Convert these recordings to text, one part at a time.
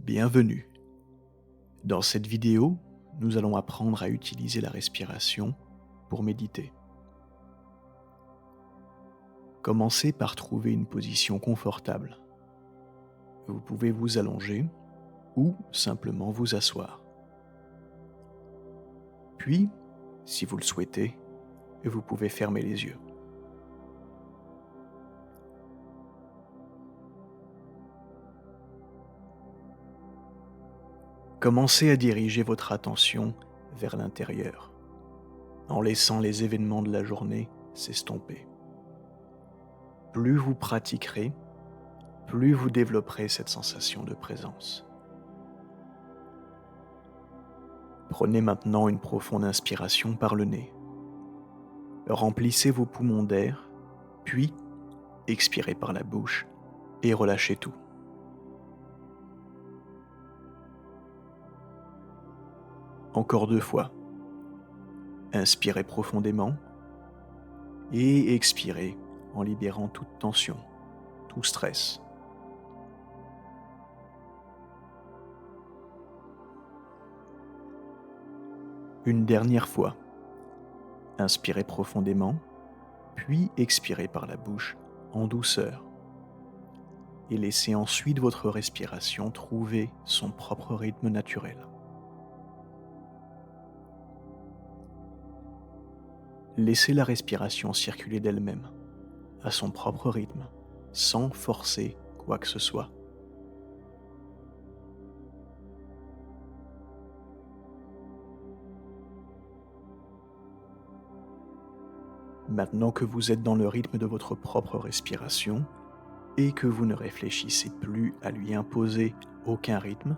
Bienvenue. Dans cette vidéo, nous allons apprendre à utiliser la respiration pour méditer. Commencez par trouver une position confortable. Vous pouvez vous allonger ou simplement vous asseoir. Puis, si vous le souhaitez, vous pouvez fermer les yeux. Commencez à diriger votre attention vers l'intérieur, en laissant les événements de la journée s'estomper. Plus vous pratiquerez, plus vous développerez cette sensation de présence. Prenez maintenant une profonde inspiration par le nez. Remplissez vos poumons d'air, puis expirez par la bouche et relâchez tout. Encore 2 fois. Inspirez profondément et expirez en libérant toute tension, tout stress. Une dernière fois. Inspirez profondément, puis expirez par la bouche en douceur. Et laissez ensuite votre respiration trouver son propre rythme naturel. Laissez la respiration circuler d'elle-même, à son propre rythme, sans forcer quoi que ce soit. Maintenant que vous êtes dans le rythme de votre propre respiration et que vous ne réfléchissez plus à lui imposer aucun rythme,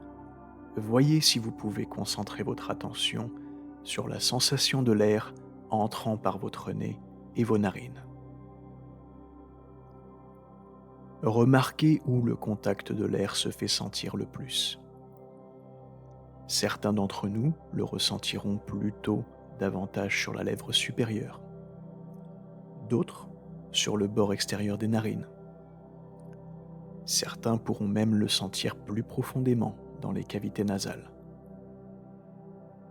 voyez si vous pouvez concentrer votre attention sur la sensation de l'air entrant par votre nez et vos narines. Remarquez où le contact de l'air se fait sentir le plus. Certains d'entre nous le ressentiront plutôt davantage sur la lèvre supérieure, d'autres sur le bord extérieur des narines. Certains pourront même le sentir plus profondément dans les cavités nasales.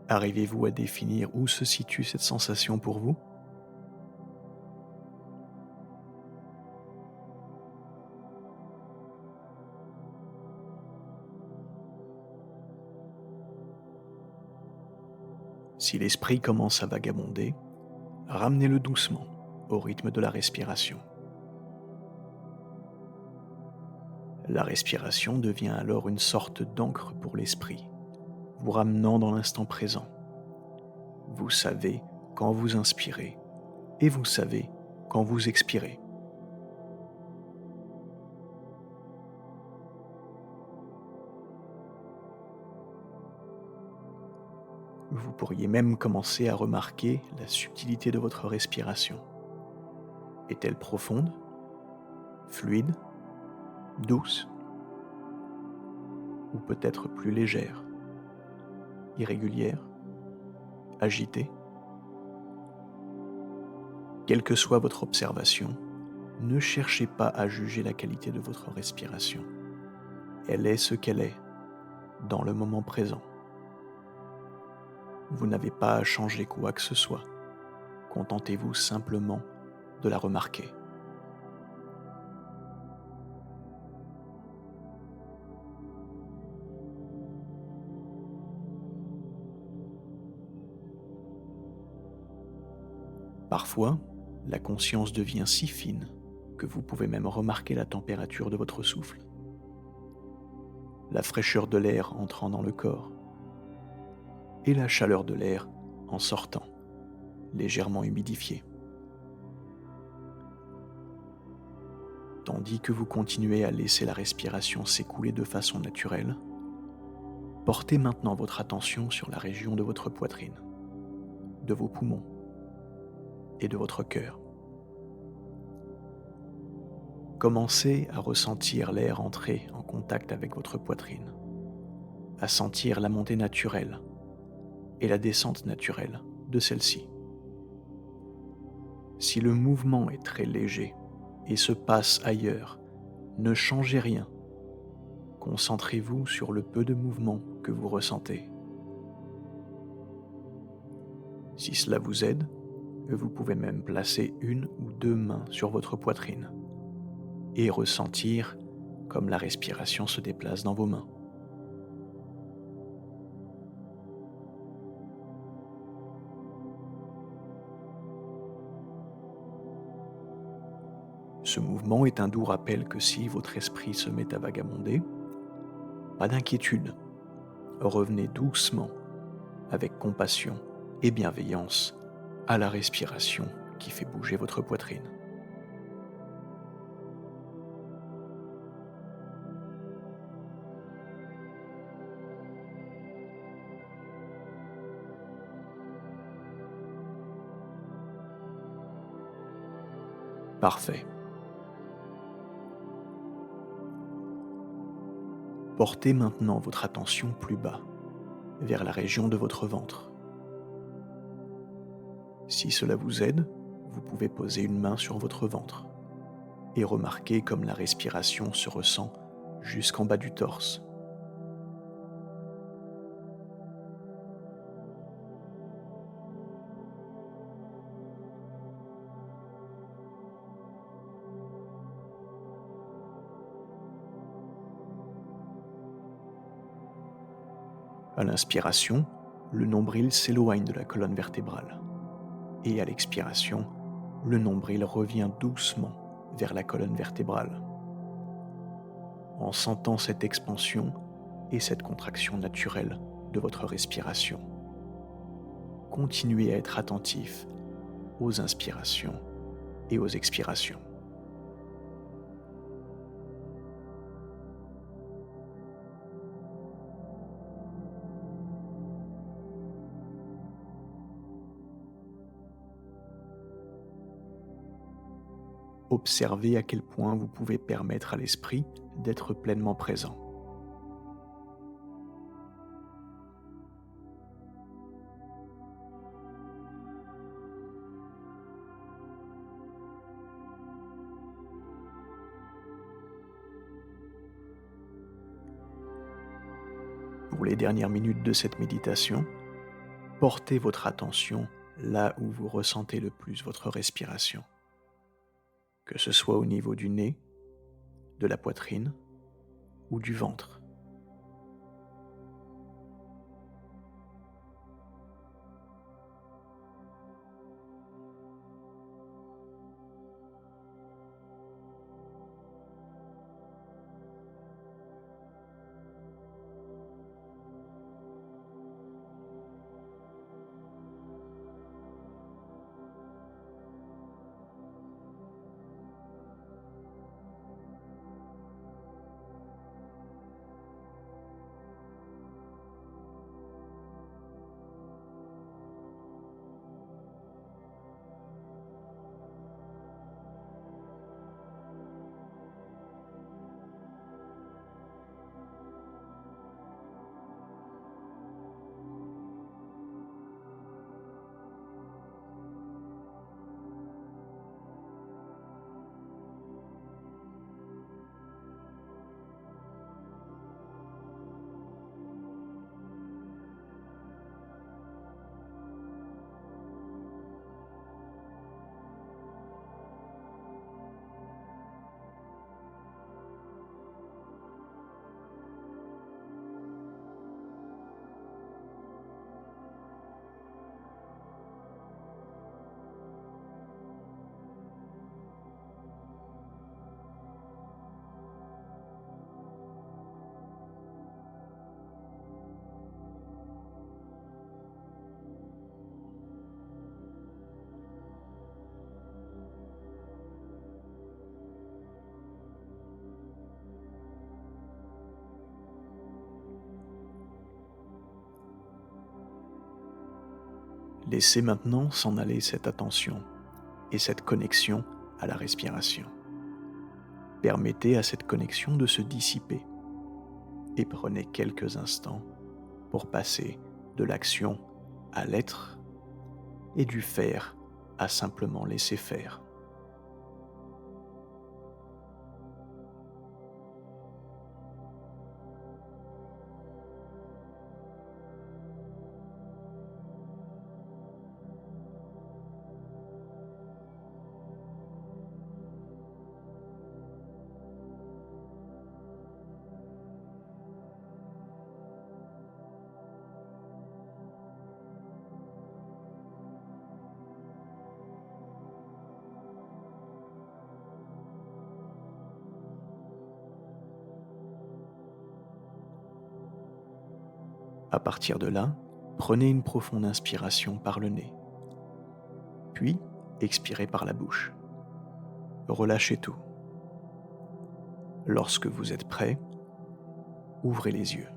Arrivez-vous à définir où se situe cette sensation pour vous ? Si l'esprit commence à vagabonder, ramenez-le doucement au rythme de la respiration. La respiration devient alors une sorte d'encre pour l'esprit, vous ramenant dans l'instant présent. Vous savez quand vous inspirez et vous savez quand vous expirez. Vous pourriez même commencer à remarquer la subtilité de votre respiration. Est-elle profonde, fluide, douce ou peut-être plus légère, irrégulière, agitée? Quelle que soit votre observation, ne cherchez pas à juger la qualité de votre respiration. Elle est ce qu'elle est, dans le moment présent. Vous n'avez pas à changer quoi que ce soit. Contentez-vous simplement de la remarquer. Parfois, la conscience devient si fine que vous pouvez même remarquer la température de votre souffle, la fraîcheur de l'air entrant dans le corps et la chaleur de l'air en sortant, légèrement humidifié. Tandis que vous continuez à laisser la respiration s'écouler de façon naturelle, portez maintenant votre attention sur la région de votre poitrine, de vos poumons et de votre cœur. Commencez à ressentir l'air entrer en contact avec votre poitrine, à sentir la montée naturelle et la descente naturelle de celle-ci. Si le mouvement est très léger et se passe ailleurs, ne changez rien. Concentrez-vous sur le peu de mouvement que vous ressentez. Si cela vous aide, vous pouvez même placer une ou deux mains sur votre poitrine et ressentir comme la respiration se déplace dans vos mains. Ce mouvement est un doux rappel que si votre esprit se met à vagabonder, pas d'inquiétude, revenez doucement, avec compassion et bienveillance, à la respiration qui fait bouger votre poitrine. Parfait. Portez maintenant votre attention plus bas, vers la région de votre ventre. Si cela vous aide, vous pouvez poser une main sur votre ventre et remarquer comme la respiration se ressent jusqu'en bas du torse. À l'inspiration, le nombril s'éloigne de la colonne vertébrale et à l'expiration, le nombril revient doucement vers la colonne vertébrale. En sentant cette expansion et cette contraction naturelle de votre respiration, continuez à être attentif aux inspirations et aux expirations. Observez à quel point vous pouvez permettre à l'esprit d'être pleinement présent. Pour les dernières minutes de cette méditation, portez votre attention là où vous ressentez le plus votre respiration, que ce soit au niveau du nez, de la poitrine ou du ventre. Laissez maintenant s'en aller cette attention et cette connexion à la respiration. Permettez à cette connexion de se dissiper et prenez quelques instants pour passer de l'action à l'être et du faire à simplement laisser faire. À partir de là, prenez une profonde inspiration par le nez, puis expirez par la bouche. Relâchez tout. Lorsque vous êtes prêt, ouvrez les yeux.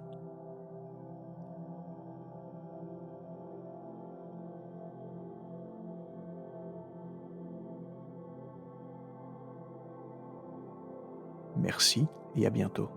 Merci et à bientôt.